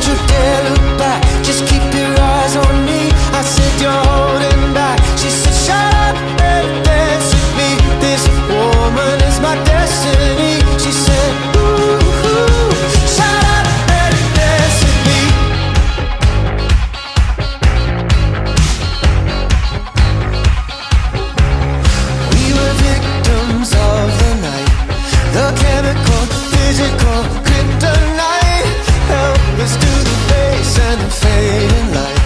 you dare look back, just keep your eyes on me. I said you're holding back. She said shut up and dance with me. This woman is my destiny. She said ooh, shut up and dance with me. We were victims of the night, the chemical, physical kryptonite. Helpless to the face and the fading light.